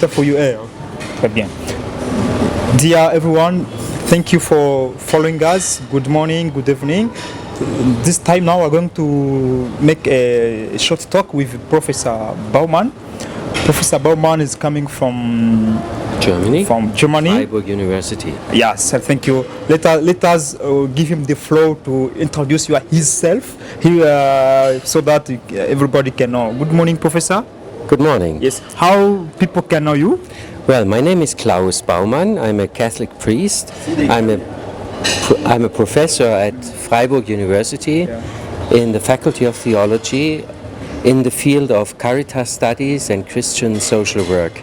better for you. Très bien. Dear everyone, thank you for following us. Good morning, good evening. This time now we're going to make a short talk with Professor Baumann. Professor Baumann is coming from Germany. Freiburg University. Yes, thank you. Let us give him the floor to introduce himself so that everybody can know. Good morning, Professor. Good morning. Yes. How people can know you? Well, my name is Klaus Baumann. I'm a Catholic priest. I'm a professor at Freiburg University in the Faculty of Theology in the field of Caritas Studies and Christian social work.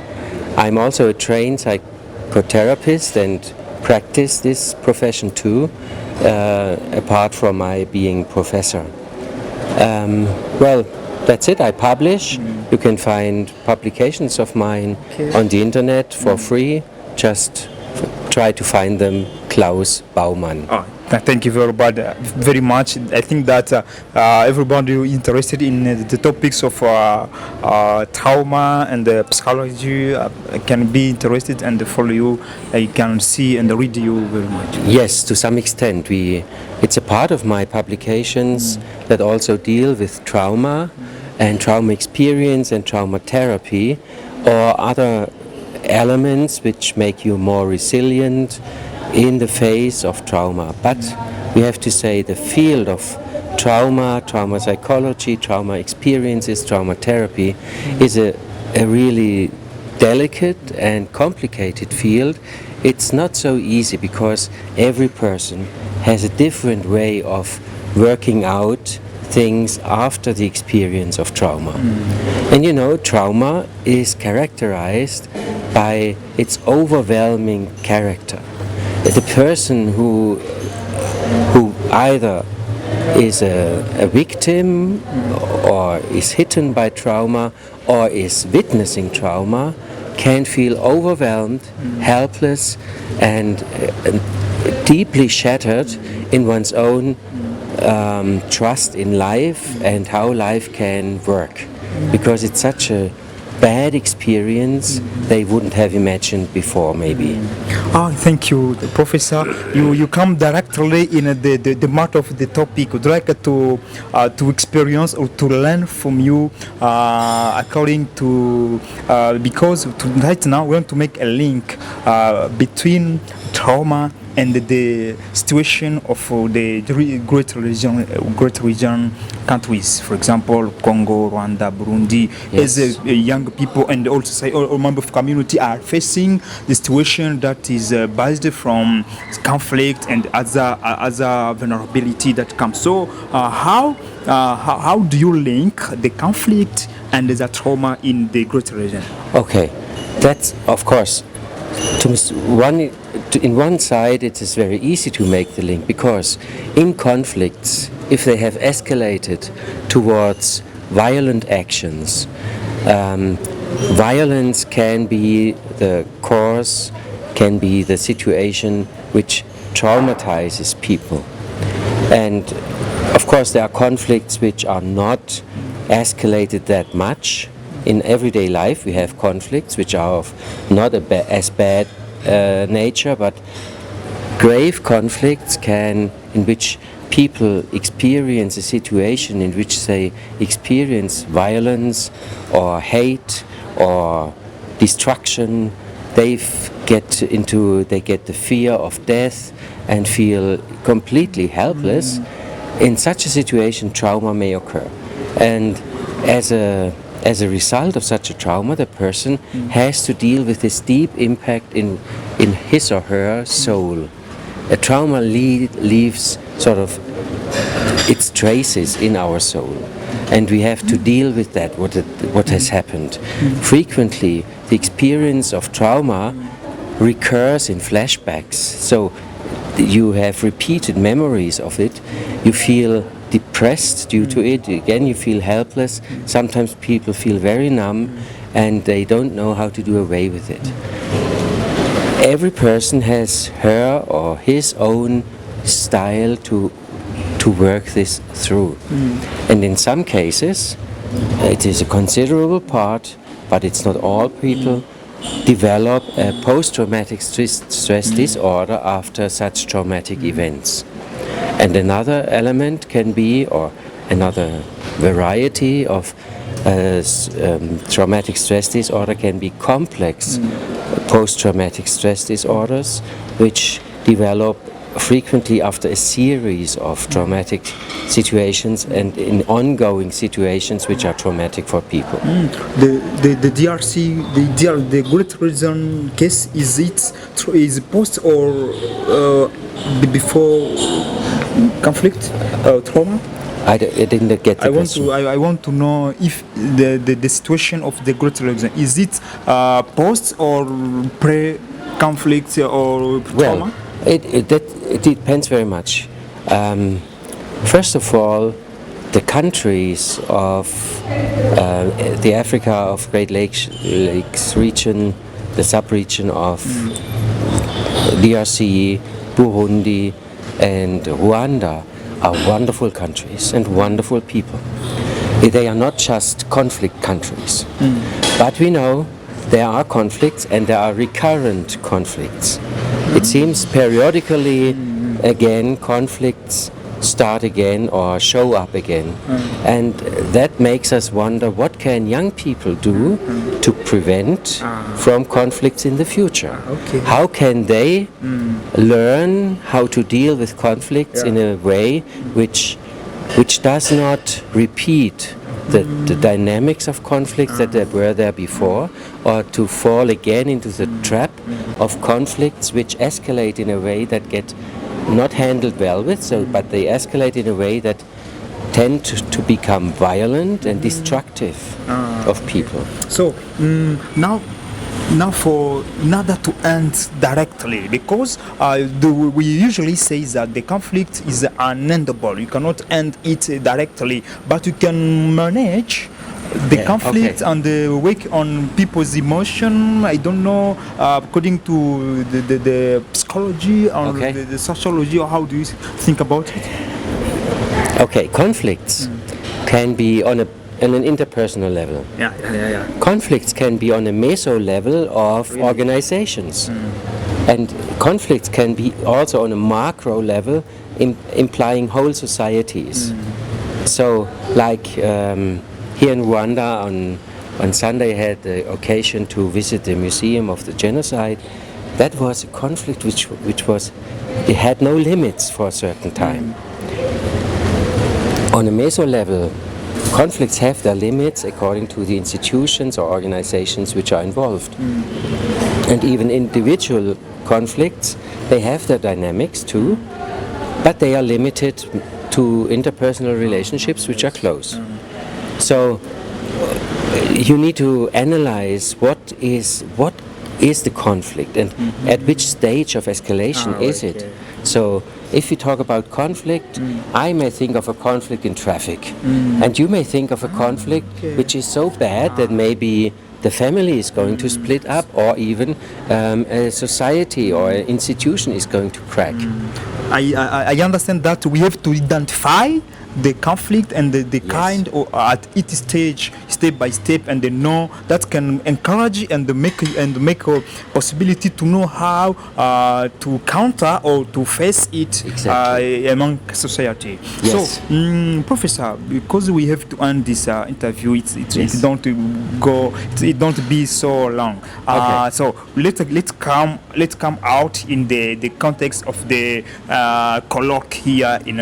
I'm also a trained psychotherapist and practice this profession too, apart from my being professor. Well, that's it. I publish. You can find publications of mine on the internet for free. Just try to find them. Klaus Baumann. Oh, thank you very much. I think that everybody interested in the topics of trauma and psychology can be interested and follow you. I can see and read you very much. Yes, to some extent. It's a part of my publications that also deal with trauma and trauma experience and trauma therapy or other elements which make you more resilient in the face of trauma. But we have to say the field of trauma psychology, trauma experiences, trauma therapy is a really delicate and complicated field. It's not so easy because every person has a different way of working out things after the experience of trauma. And you know, trauma is characterized by its overwhelming character. The person who either is a victim or is hidden by trauma or is witnessing trauma can feel overwhelmed, helpless and deeply shattered in one's own trust in life and how life can work, because it's such a bad experience they wouldn't have imagined before, maybe. Oh, thank you, Professor. You come directly in the matter of the topic. Would like to experience or to learn from you according to because right now we want to make a link between trauma and the situation of the great region countries, for example, Congo, Rwanda, Burundi, Yes. as young people and also say all members of community are facing the situation that is based from conflict and other vulnerability that comes. So how do you link the conflict and the trauma in the great region? Okay, that's of course in one side it is very easy to make the link, because in conflicts, if they have escalated towards violent actions, violence can be the cause, can be the situation which traumatizes people. And of course there are conflicts which are not escalated that much. In everyday life we have conflicts which are of not as bad nature, but grave conflicts in which people experience a situation in which they experience violence or hate or destruction. They get the fear of death and feel completely helpless. In such a situation, trauma may occur, and as a result of such a trauma, the person has to deal with this deep impact in his or her soul. A trauma leaves sort of its traces in our soul, and we have to deal with that, what has happened. Frequently, the experience of trauma recurs in flashbacks, so you have repeated memories of it. You feel depressed due to it. Again, you feel helpless. Sometimes people feel very numb and they don't know how to do away with it. Every person has her or his own style to work this through. And in some cases, it is a considerable part, but it's not all people. develop a post-traumatic stress disorder after such traumatic events. And another element can be, or another variety of traumatic stress disorder can be complex post-traumatic stress disorders, which develop frequently after a series of traumatic situations and in ongoing situations which are traumatic for people. The DRC, the Great Region case, is post or before conflict trauma? I didn't get the question. I want to know if the situation of the Great Region, is it post or pre-conflict or trauma? Well, it depends very much. First of all, the countries of the Africa of Great Lakes region, the sub-region of DRC, Burundi, and Rwanda are wonderful countries and wonderful people. They are not just conflict countries, but we know there are conflicts and there are recurrent conflicts. It seems periodically again conflicts start again or show up again, and that makes us wonder what can young people do to prevent from conflicts in the future. Okay. How can they learn how to deal with conflicts in a way which does not repeat the dynamics of conflicts that were there before, or to fall again into the trap of conflicts which escalate in a way that get not handled well with, but they escalate in a way that tend to become violent and destructive of people. So now for another to end directly, because we usually say that the conflict is unendable. You cannot end it directly, but you can manage the conflict and the work on people's emotion. I don't know, according to the psychology or the sociology, or how do you think about it? Okay, conflicts can be on an interpersonal level. Yeah. Conflicts can be on a meso level of organizations. And conflicts can be also on a macro level, implying whole societies. So, like here in Rwanda on Sunday, I had the occasion to visit the Museum of the Genocide. That was a conflict it had no limits for a certain time. On a meso level, conflicts have their limits according to the institutions or organizations which are involved. And even individual conflicts, they have their dynamics too, but they are limited to interpersonal relationships which are close. So you need to analyze what is the conflict and at which stage of escalation is it. So if you talk about conflict, I may think of a conflict in traffic, and you may think of a conflict which is so bad that maybe the family is going to split up, or even a society or an institution is going to crack. I understand that we have to identify the conflict and the kind of at each stage, step by step, and they know that can encourage and make a possibility to know how to counter or to face it among society. Yes. So, Professor, because we have to end this interview, it don't be so long. So let's come out in the context of the colloque here in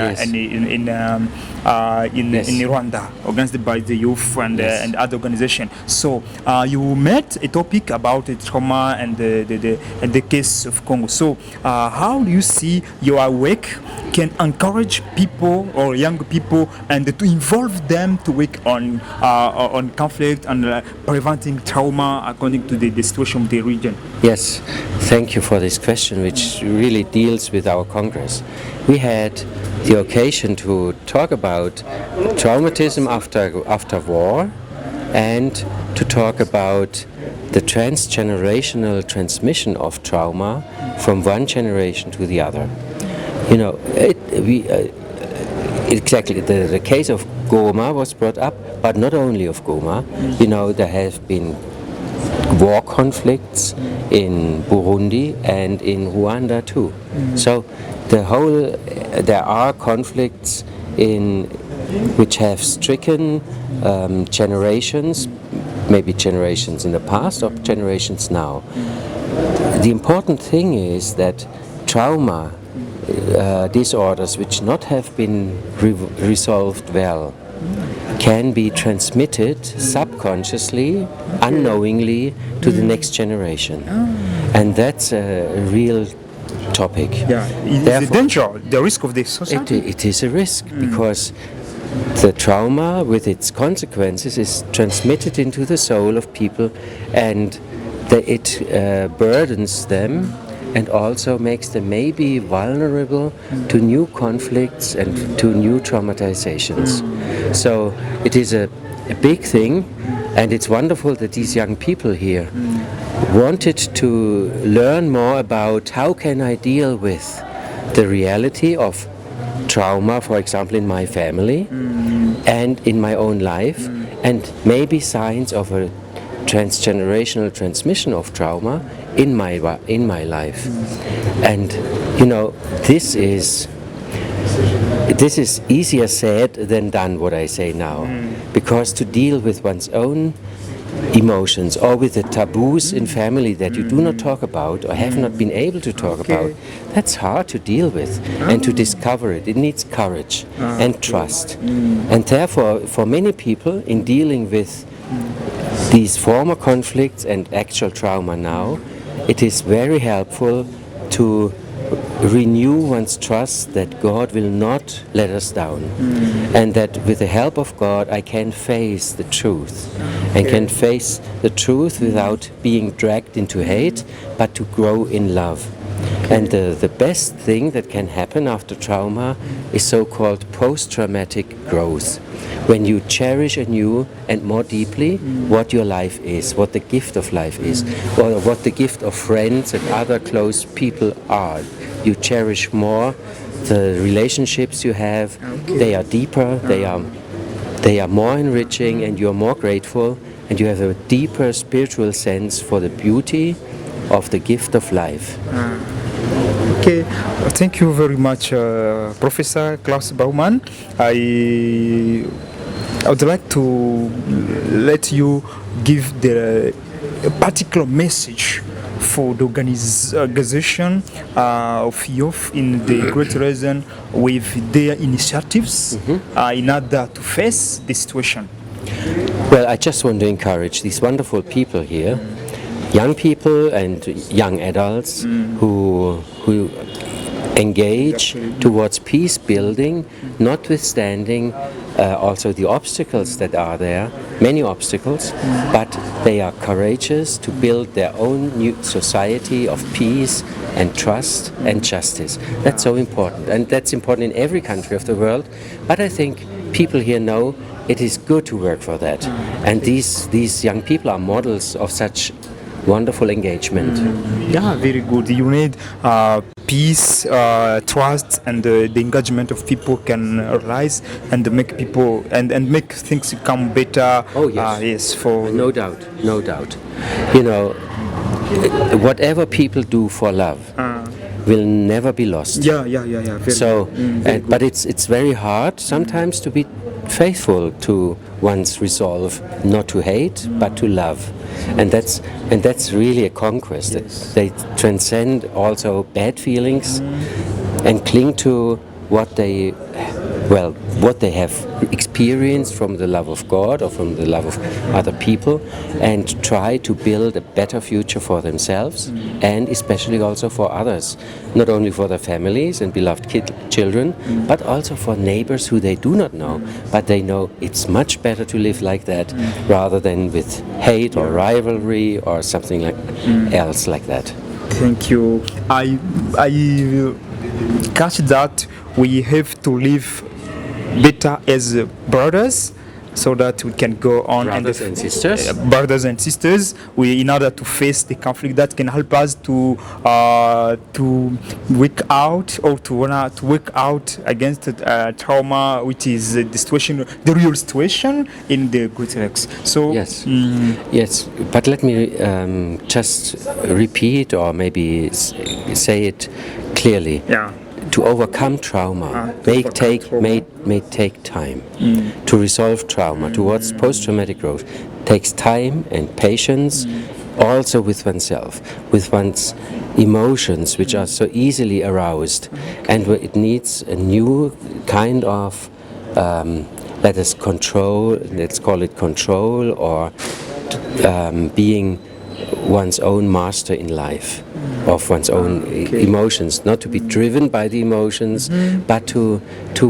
Rwanda, organized by the youth and other organization. So you met a topic about the trauma and the case of Congo. So how do you see your work can encourage people or young people and to involve them to work on conflict and preventing trauma according to the situation of the region? Yes, thank you for this question, which really deals with our Congress. We had the occasion to talk about traumatism after war, and to talk about the transgenerational transmission of trauma from one generation to the other. You know, exactly, the case of Goma was brought up, but not only of Goma. You know, there have been war conflicts in Burundi and in Rwanda too. So there are conflicts which have stricken generations, maybe generations in the past or generations now. The important thing is that trauma disorders which not have been resolved well can be transmitted subconsciously, unknowingly to the next generation. And that's a real topic. Yeah, it's a danger, the risk of this society. It is a risk because the trauma with its consequences is transmitted into the soul of people, and it burdens them and also makes them maybe vulnerable to new conflicts and to new traumatizations. So it is a big thing, and it's wonderful that these young people here wanted to learn more about how can I deal with the reality of trauma, for example, in my family and in my own life, and maybe signs of a transgenerational transmission of trauma in my life. And you know, this is easier said than done, what I say now, because to deal with one's own emotions or with the taboos in family that you do not talk about or have not been able to talk about, that's hard to deal with and to discover it. It needs courage and trust. And therefore, for many people in dealing with these former conflicts and actual trauma now, it is very helpful to renew one's trust that God will not let us down, and that with the help of God I can face the truth and can face the truth without being dragged into hate, but to grow in love. And the best thing that can happen after trauma is so-called post-traumatic growth, when you cherish anew and more deeply what your life is, what the gift of life is, or what the gift of friends and other close people are. You cherish more the relationships you have. They are deeper, they are more enriching, and you are more grateful, and you have a deeper spiritual sense for the beauty of the gift of life. Okay, thank you very much, Professor Klaus Baumann. I would like to let you give a particular message for the organization of youth in the Great Region with their initiatives in order to face the situation. Well, I just want to encourage these wonderful people here, young people and young adults who engage towards peace building, notwithstanding also the obstacles that are there, many obstacles, but they are courageous to build their own new society of peace and trust and justice. That's so important, and that's important in every country of the world, but I think people here know it is good to work for that, and these young people are models of such wonderful engagement. Yeah, very good. You need peace, trust, and the engagement of people can rise and make people and make things come better. Oh yes, yes, for no doubt, no doubt. You know, whatever people do for love will never be lost. Yeah. Very So, good. but it's very hard sometimes to be faithful to one's resolve not to hate but to love, and that's really a conquest. Yes. They transcend also bad feelings and cling to what they have experienced from the love of God or from the love of other people, and try to build a better future for themselves and especially also for others, not only for their families and beloved children, but also for neighbors who they do not know, but they know it's much better to live like that rather than with hate or rivalry or something else like that. Thank you. I catch that we have to live better as brothers so that we can go on Brothers and sisters. brothers and sisters, in order to face the conflict that can help us to work out or to work out against trauma, which is the situation, the real situation in the Great Lakes. So Yes, yes, but let me just repeat or maybe say it clearly. yeah. To overcome trauma may take time. To resolve trauma towards post-traumatic growth takes time and patience, also with oneself, with one's emotions, which are so easily aroused, and it needs a new kind of let's call it control, or being one's own master in life of one's own emotions, not to be driven by the emotions, but to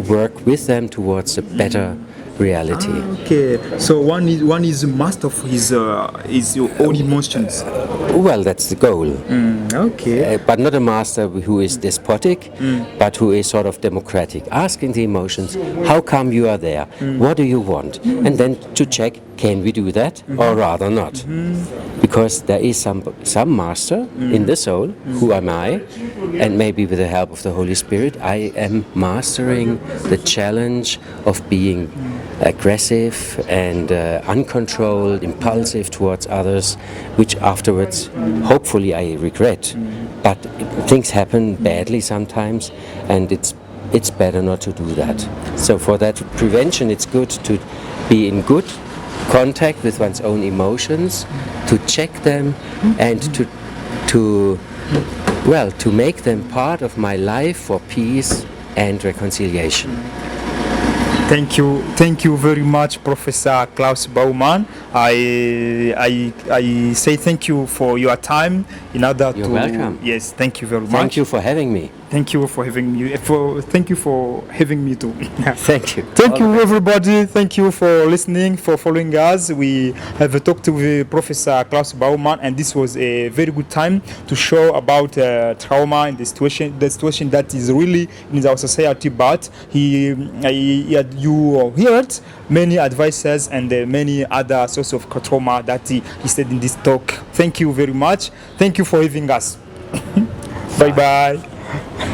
work with them towards a better reality. Okay, so one is master of his own emotions. Well, that's the goal. Okay. But not a master who is despotic, but who is sort of democratic, asking the emotions, how come you are there? What do you want? And then to check, can we do that or rather not? Because there is some master in the soul, who am I? And maybe with the help of the Holy Spirit, I am mastering the challenge of being aggressive and uncontrolled, impulsive towards others, which afterwards, hopefully, I regret. But things happen badly sometimes, and it's better not to do that. So for that prevention, it's good to be in good contact with one's own emotions, to check them, and to make them part of my life for peace and reconciliation. Thank you very much, Professor Klaus Baumann. I say thank you for your time. You're welcome. Yes, thank you very much. Thank you for having me. Thank you for having me. Thank you for having me too. Thank you. Thank you, everybody. Thank you for listening, for following us. We have talked with Professor Klaus Baumann, and this was a very good time to show about trauma and the situation that is really in our society. But you heard many advices and many other sorts of trauma that he said in this talk. Thank you very much. Thank you for having us. Bye bye.